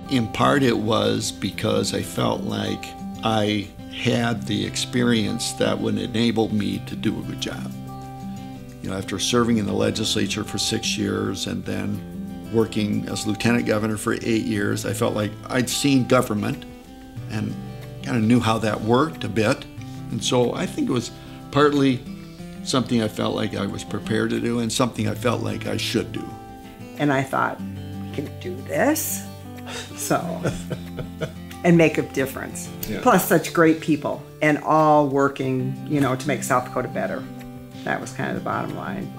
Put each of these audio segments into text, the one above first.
In part it was because I felt like I had the experience that would enable me to do a good job. You know, after serving in the legislature for 6 years and then working as lieutenant governor for 8 years, I felt like I'd seen government and kind of knew how that worked a bit. And so I think it was partly something I felt like I was prepared to do and something I felt like I should do. And I thought, I can do this? So, and make a difference. Yeah. Plus such great people and all working, you know, to make South Dakota better. That was kind of the bottom line.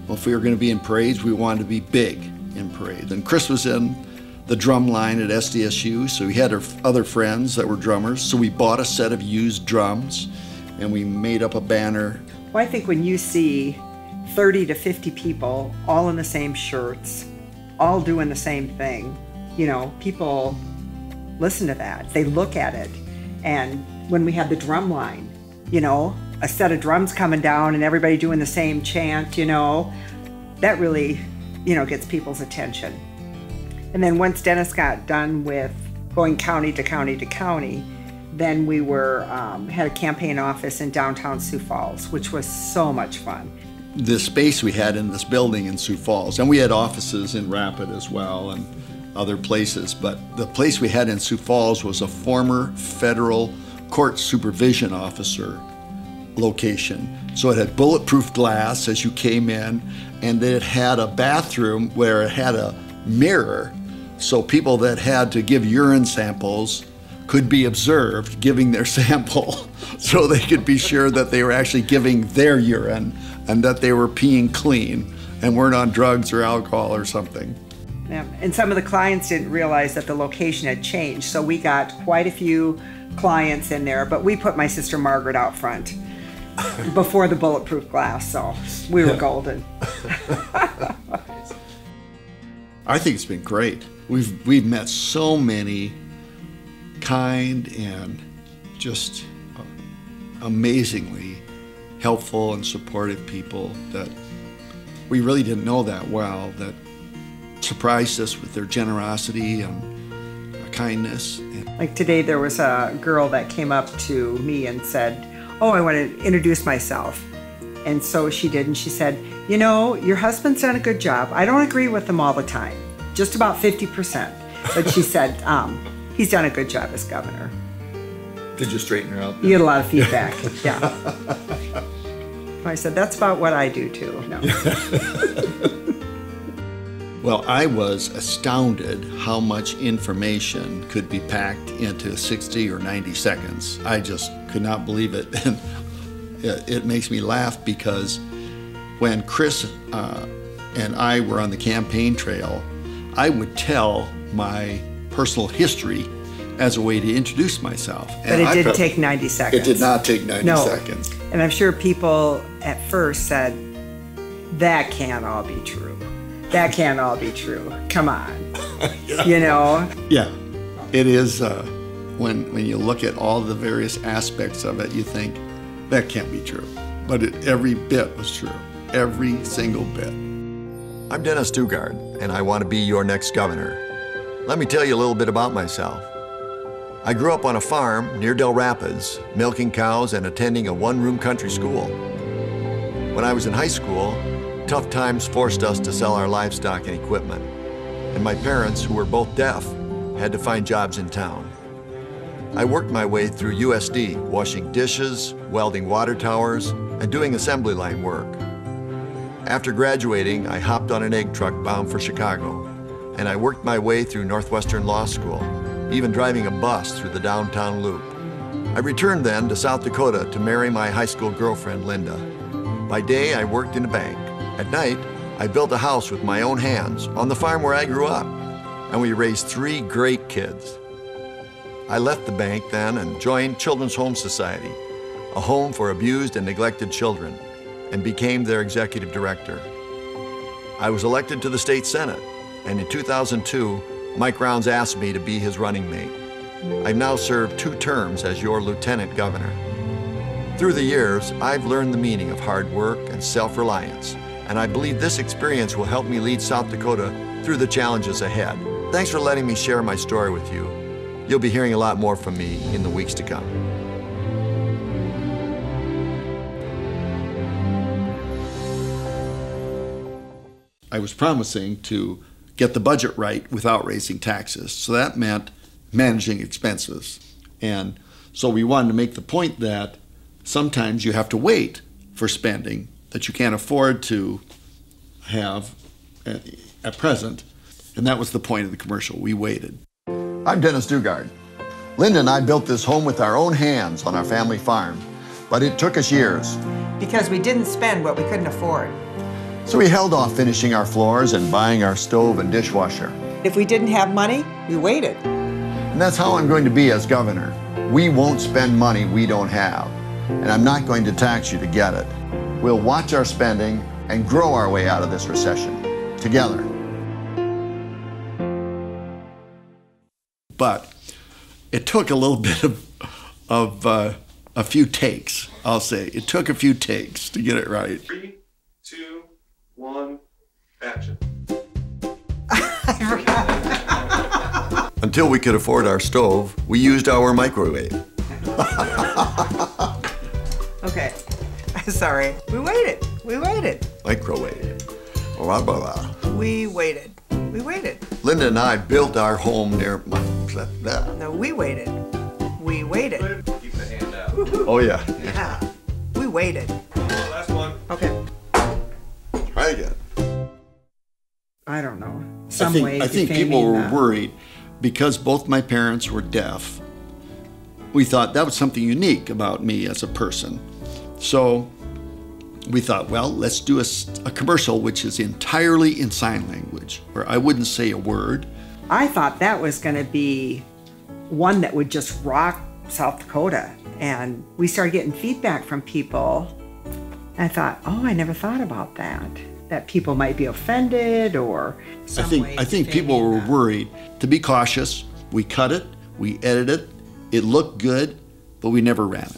Well, if we were going to be in parades, we wanted to be big in parades. And Chris was in the drum line at SDSU, so he had other friends that were drummers. So we bought a set of used drums and we made up a banner. Well, I think when you see 30 to 50 people all in the same shirts, all doing the same thing, you know, people listen to that. They look at it. And when we had the drum line, you know, a set of drums coming down and everybody doing the same chant, you know, that really, you know, gets people's attention. And then once Dennis got done with going county to county to county, then we were had a campaign office in downtown Sioux Falls, which was so much fun. The space we had in this building in Sioux Falls, and we had offices in Rapid as well and other places, but the place we had in Sioux Falls was a former federal court supervision officer location. So it had bulletproof glass as you came in, and then it had a bathroom where it had a mirror, so people that had to give urine samples could be observed giving their sample so they could be sure that they were actually giving their urine and that they were peeing clean and weren't on drugs or alcohol or something. Yeah. And some of the clients didn't realize that the location had changed, so we got quite a few clients in there, but we put my sister Margaret out front before the bulletproof glass, so we were golden. I think it's been great. We've met so many kind and just amazingly helpful and supportive people that we really didn't know that well, that surprised us with their generosity and kindness. Like today there was a girl that came up to me and said, "Oh, I want to introduce myself." And so she did, and she said, "You know, your husband's done a good job. I don't agree with him all the time, just about 50%. But she said, he's done a good job as governor." Did you straighten her out? You get a lot of feedback, yeah. I said, that's about what I do too. No. Well, I was astounded how much information could be packed into 60 or 90 seconds. I just could not believe it. And it makes me laugh because when Chris and I were on the campaign trail, I would tell my personal history as a way to introduce myself. But it did take 90 seconds. It did not take 90 seconds. And I'm sure people at first said, that can't all be true. That can't all be true. Come on, Yeah. You know? Yeah, it is. When you look at all the various aspects of it, you think, that can't be true. But every bit was true, every single bit. I'm Dennis Daugaard, and I want to be your next governor. Let me tell you a little bit about myself. I grew up on a farm near Del Rapids, milking cows and attending a one-room country school. When I was in high school, tough times forced us to sell our livestock and equipment, and my parents, who were both deaf, had to find jobs in town. I worked my way through USD, washing dishes, welding water towers, and doing assembly line work. After graduating, I hopped on an egg truck bound for Chicago, and I worked my way through Northwestern Law School, even driving a bus through the downtown loop. I returned then to South Dakota to marry my high school girlfriend, Linda. By day, I worked in a bank. At night, I built a house with my own hands on the farm where I grew up, and we raised 3 great kids. I left the bank then and joined Children's Home Society, a home for abused and neglected children, and became their executive director. I was elected to the state senate, and in 2002, Mike Rounds asked me to be his running mate. I've now served 2 terms as your lieutenant governor. Through the years, I've learned the meaning of hard work and self-reliance, and I believe this experience will help me lead South Dakota through the challenges ahead. Thanks for letting me share my story with you. You'll be hearing a lot more from me in the weeks to come. I was promising to get the budget right without raising taxes. So that meant managing expenses. And so we wanted to make the point that sometimes you have to wait for spending that you can't afford to have at present. And that was the point of the commercial. We waited. I'm Dennis Daugaard. Linda and I built this home with our own hands on our family farm, but it took us years. Because we didn't spend what we couldn't afford. So we held off finishing our floors and buying our stove and dishwasher. If we didn't have money, we waited. And that's how I'm going to be as governor. We won't spend money we don't have, and I'm not going to tax you to get it. We'll watch our spending and grow our way out of this recession, together. But it took a little bit of a few takes, I'll say. It took a few takes to get it right. 3, 2, 1, action. Until we could afford our stove, we used our microwave. Okay, sorry. We waited. Microwave. Blah, blah, blah. We waited. Linda and I built our home near... No, we waited. Keep the hand out. Oh, yeah. Yeah, we waited. Last one. Okay. Try again. I don't know. I think people were worried because both my parents were deaf. We thought that was something unique about me as a person. So we thought, well, let's do a commercial which is entirely in sign language, where I wouldn't say a word. I thought that was going to be one that would just rock South Dakota. And we started getting feedback from people. And I thought, oh, I never thought about that people might be offended or I think people were worried. To be cautious, we cut it, we edited it, it looked good, but we never ran it.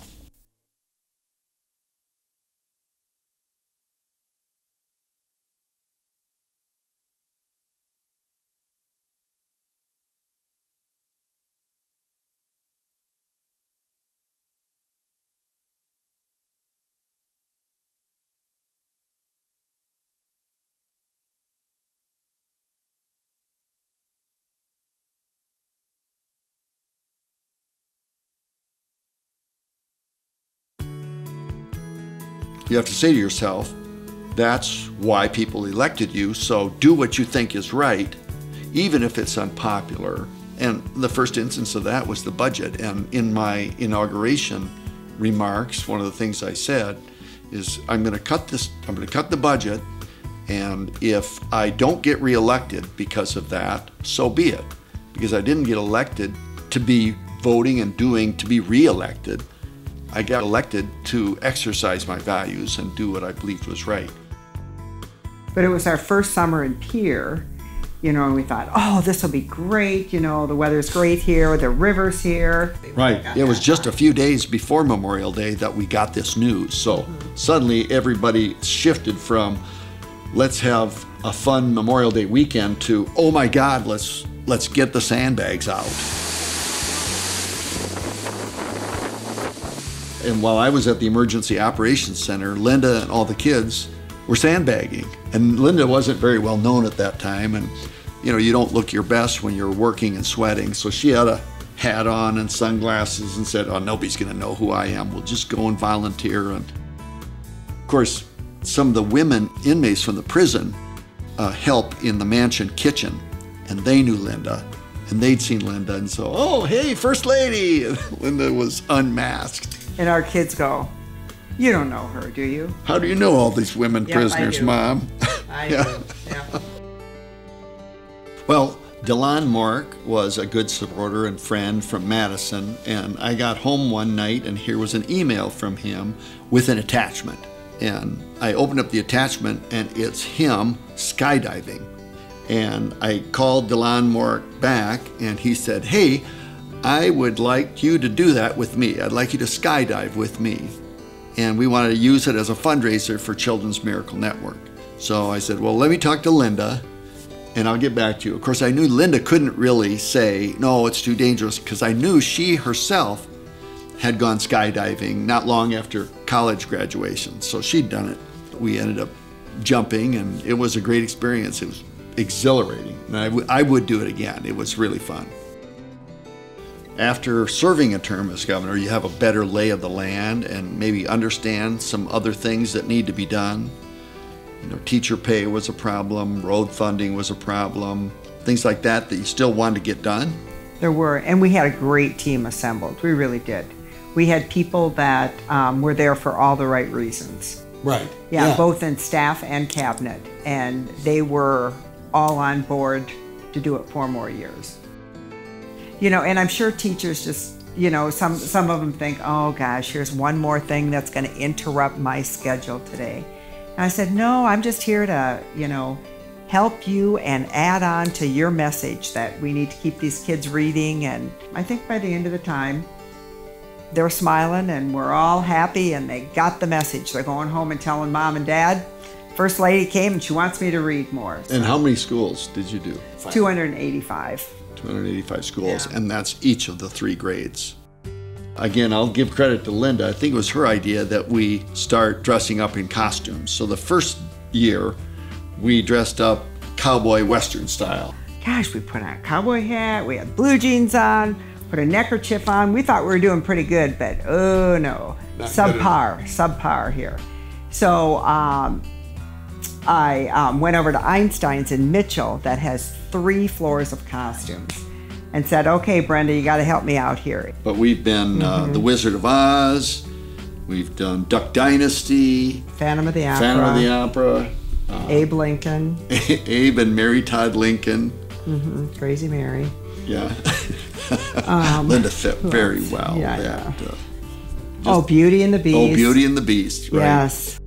You have to say to yourself, that's why people elected you, so do what you think is right, even if it's unpopular. And the first instance of that was the budget. And in my inauguration remarks, one of the things I said is, I'm going to cut the budget, and if I don't get reelected because of that, so be it. Because I didn't get elected to be voting and doing to be reelected. I got elected to exercise my values and do what I believed was right. But it was our first summer in Pierre, and we thought, oh, this will be great. The weather's great here, the river's here. Right. It was just a few days before Memorial Day that we got this news. So suddenly everybody shifted from, let's have a fun Memorial Day weekend to, oh my God, let's get the sandbags out. And while I was at the Emergency Operations Center, Linda and all the kids were sandbagging. And Linda wasn't very well known at that time. And, you don't look your best when you're working and sweating. So she had a hat on and sunglasses and said, oh, nobody's going to know who I am. We'll just go and volunteer. And of course, some of the women inmates from the prison help in the mansion kitchen. And they knew Linda. And they'd seen Linda. And so, oh, hey, First Lady. And Linda was unmasked. And our kids go, you don't know her, do you? How do you know all these women prisoners, I do. Mom? I Yeah. do. Yeah. Well, Delon Mork was a good supporter and friend from Madison, and I got home one night and here was an email from him with an attachment. And I opened up the attachment and it's him skydiving. And I called Delon Mork back and he said, hey, I would like you to do that with me. I'd like you to skydive with me. And we wanted to use it as a fundraiser for Children's Miracle Network. So I said, well, let me talk to Linda And I'll get back to you. Of course, I knew Linda couldn't really say, no, it's too dangerous, because I knew she herself had gone skydiving not long after college graduation. So she'd done it. We ended up jumping, and it was a great experience. It was exhilarating. And I would do it again. It was really fun. After serving a term as governor, you have a better lay of the land and maybe understand some other things that need to be done. You know, teacher pay was a problem, road funding was a problem, things like that you still wanted to get done. There were, and we had a great team assembled. We really did. We had people that were there for all the right reasons. Right. Yeah, both in staff and cabinet. And they were all on board to do it 4 more years. You know, and I'm sure teachers just, you know, some of them think, oh gosh, here's one more thing that's going to interrupt my schedule today. And I said, no, I'm just here to, you know, help you and add on to your message that we need to keep these kids reading. And I think by the end of the time, they're smiling and we're all happy and they got the message. They're going home and telling mom and dad, First Lady came and she wants me to read more. So. And how many schools did you do? 285. 285 schools, Yeah. and that's each of the 3 grades. Again, I'll give credit to Linda. I think it was her idea that we start dressing up in costumes. So the first year, we dressed up cowboy western style. Gosh, we put on a cowboy hat, we had blue jeans on, put a neckerchief on. We thought we were doing pretty good, but oh no, subpar here. So I went over to Einstein's in Mitchell that has 3 floors of costumes and said, okay, Brenda, you got to help me out here. But we've been The Wizard of Oz, we've done Duck Dynasty, Phantom of the Opera. Phantom of the Opera, Abe Lincoln. Abe and Mary Todd Lincoln. Crazy Mary. Yeah. Linda fit very well. Yeah. Beauty and the Beast. Oh, Beauty and the Beast, right? Yes.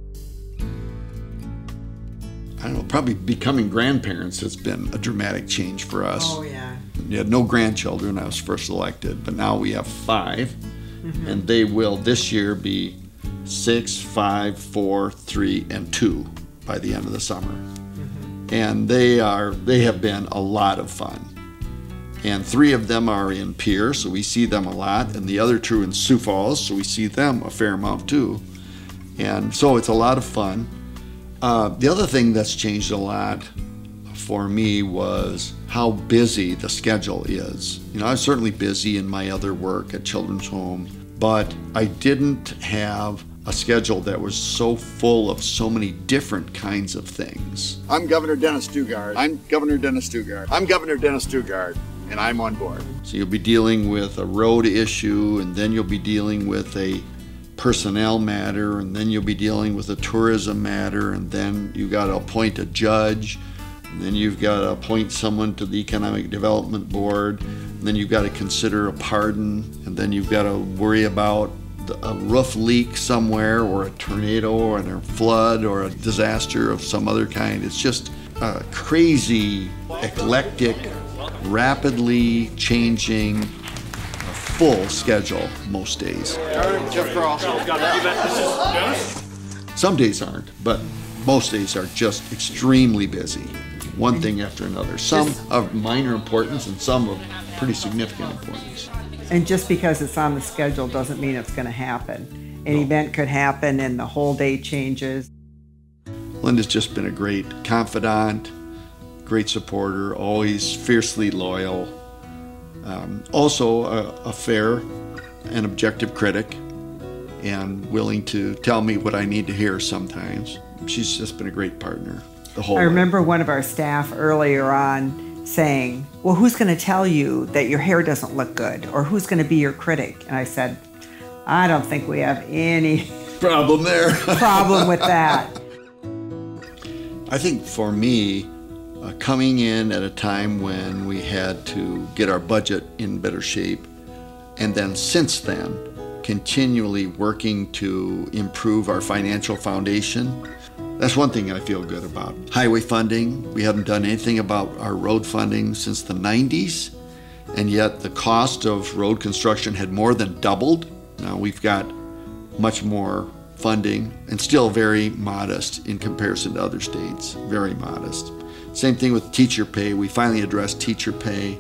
I don't know, probably becoming grandparents has been a dramatic change for us. Oh, yeah. We had no grandchildren when I was first elected, but now we have 5, and they will this year be 6, 5, 4, 3, and 2 by the end of the summer. And they have been a lot of fun. And 3 of them are in Pierre, so we see them a lot, and the other 2 in Sioux Falls, so we see them a fair amount too. And so it's a lot of fun. The other thing that's changed a lot for me was how busy the schedule is. You know, I was certainly busy in my other work at Children's Home, but I didn't have a schedule that was so full of so many different kinds of things. I'm Governor Dennis Daugaard. I'm Governor Dennis Daugaard. I'm Governor Dennis Daugaard, and I'm on board. So you'll be dealing with a road issue, and then you'll be dealing with a personnel matter, and then you'll be dealing with a tourism matter, and then you got to appoint a judge, and then you've got to appoint someone to the Economic Development Board, and then you've got to consider a pardon, and then you've got to worry about a roof leak somewhere, or a tornado, or a flood, or a disaster of some other kind. It's just a crazy, eclectic, rapidly changing, full schedule most days. Some days aren't, but most days are just extremely busy. One thing after another. Some of minor importance and some of pretty significant importance. And just because it's on the schedule doesn't mean it's going to happen. An event could happen and the whole day changes. Linda's just been a great confidant, great supporter, always fiercely loyal. Also a fair and objective critic, and willing to tell me what I need to hear sometimes. She's just been a great partner the whole way. I remember one of our staff earlier on saying, well, who's going to tell you that your hair doesn't look good? Or who's going to be your critic? And I said, I don't think we have any problem there. problem with that. I think for me, coming in at a time when we had to get our budget in better shape, and then since then, continually working to improve our financial foundation, that's one thing I feel good about. Highway funding, we haven't done anything about our road funding since the 90s, and yet the cost of road construction had more than doubled. Now we've got much more funding, and still very modest in comparison to other states, very modest. Same thing with teacher pay. We finally addressed teacher pay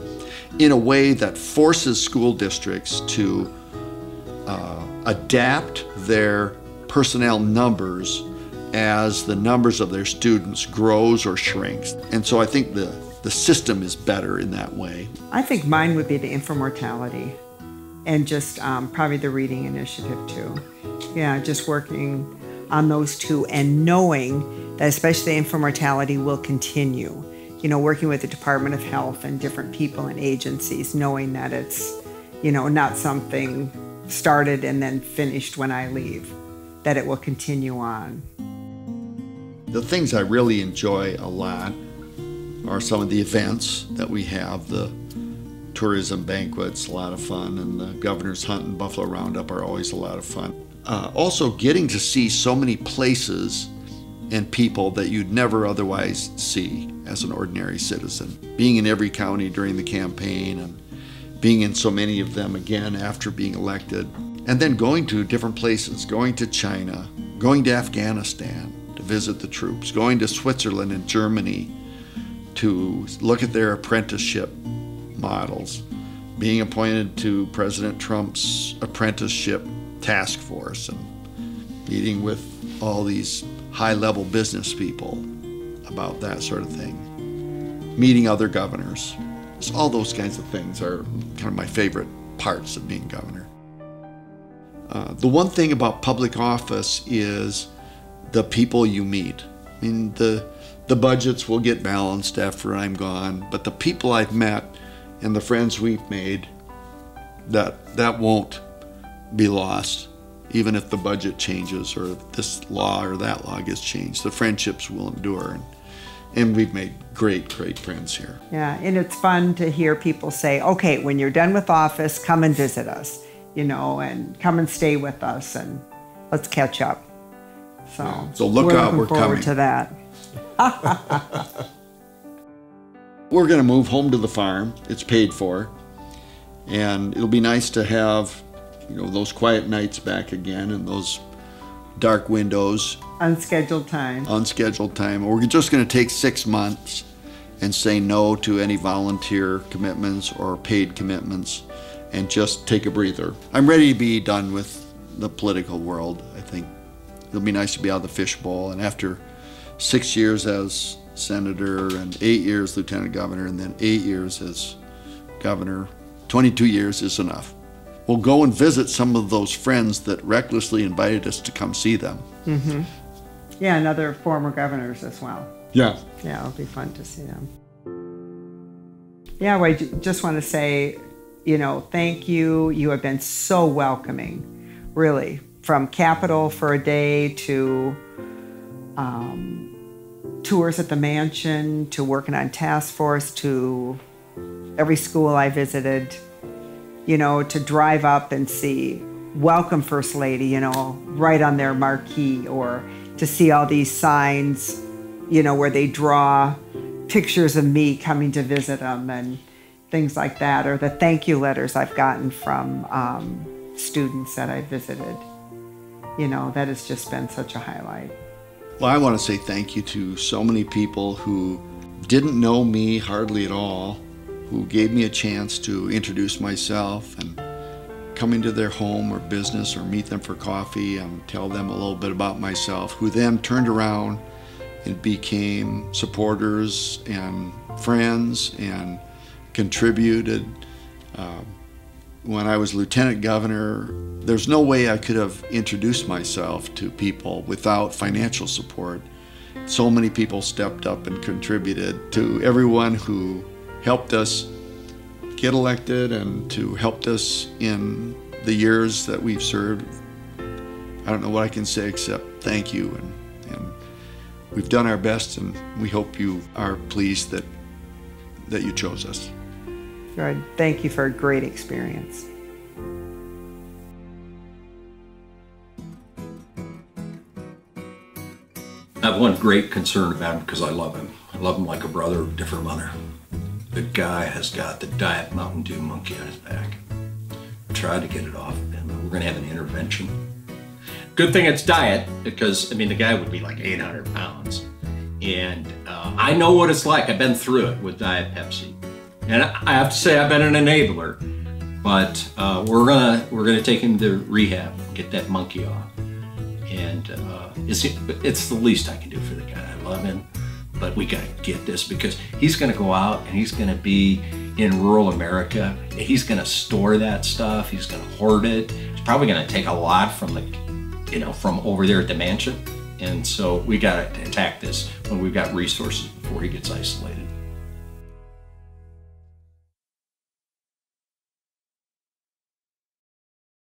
in a way that forces school districts to adapt their personnel numbers as the numbers of their students grows or shrinks. And so I think the system is better in that way. I think mine would be the infant mortality and just probably the reading initiative too. Yeah, just working on those two and knowing that especially the infant mortality will continue. You know, working with the Department of Health and different people and agencies, knowing that it's, you know, not something started and then finished when I leave, that it will continue on. The things I really enjoy a lot are some of the events that we have. The tourism banquets, a lot of fun, and the Governor's Hunt and Buffalo Roundup are always a lot of fun. Also getting to see so many places and people that you'd never otherwise see as an ordinary citizen. Being in every county during the campaign and being in so many of them again after being elected, and then going to different places, going to China, going to Afghanistan to visit the troops, going to Switzerland and Germany to look at their apprenticeship models, being appointed to President Trump's apprenticeship task force and meeting with all these high-level business people about that sort of thing, meeting other governors. So all those kinds of things are kind of my favorite parts of being governor. The one thing about public office is the people you meet. I mean, the budgets will get balanced after I'm gone, but the people I've met and the friends we've made, that won't be lost. Even if the budget changes or this law or that law gets changed, the friendships will endure. And we've made great, great friends here. Yeah, and it's fun to hear people say, okay, when you're done with office, come and visit us, you know, and come and stay with us and let's catch up. So look out, we're forward coming. to that. We're gonna move home to the farm. It's paid for. And it'll be nice to have, you know, those quiet nights back again and those dark windows. Unscheduled time. Unscheduled time. We're just going to take 6 months and say no to any volunteer commitments or paid commitments and just take a breather. I'm ready to be done with the political world. I think it'll be nice to be out of the fishbowl. And after 6 years as senator and 8 years lieutenant governor and then 8 years as governor, 22 years is enough. We'll go and visit some of those friends that recklessly invited us to come see them. Mm-hmm. Yeah, and other former governors as well. Yeah. Yeah, it'll be fun to see them. Yeah, well, I just want to say, you know, thank you. You have been so welcoming, really, from Capitol for a day to tours at the mansion, to working on task force, to every school I visited, you know, to drive up and see welcome First Lady, you know, right on their marquee, or to see all these signs, you know, where they draw pictures of me coming to visit them and things like that, or the thank you letters I've gotten from students that I visited. You know, that has just been such a highlight. Well, I want to say thank you to so many people who didn't know me hardly at all, who gave me a chance to introduce myself and come into their home or business or meet them for coffee and tell them a little bit about myself, who then turned around and became supporters and friends and contributed. When I was lieutenant governor, there's no way I could have introduced myself to people without financial support. So many people stepped up and contributed. To everyone who helped us get elected and to helped us in the years that we've served, I don't know what I can say except thank you. And we've done our best, and we hope you are pleased that you chose us. Good. Thank you for a great experience. I have one great concern about him because I love him. I love him like a brother of a different mother. The guy has got the Diet Mountain Dew monkey on his back. I tried to get it off of him, but we're gonna have an intervention. Good thing it's diet, because I mean the guy would be like 800 pounds. And I know what it's like. I've been through it with Diet Pepsi. And I have to say I've been an enabler, but we're gonna take him to rehab, get that monkey off. And it's the least I can do for the guy. I love him, but we gotta get this because he's gonna go out and he's gonna be in rural America. He's gonna store that stuff. He's gonna hoard it. He's probably gonna take a lot from from over there at the mansion. And so we gotta attack this when we've got resources before he gets isolated.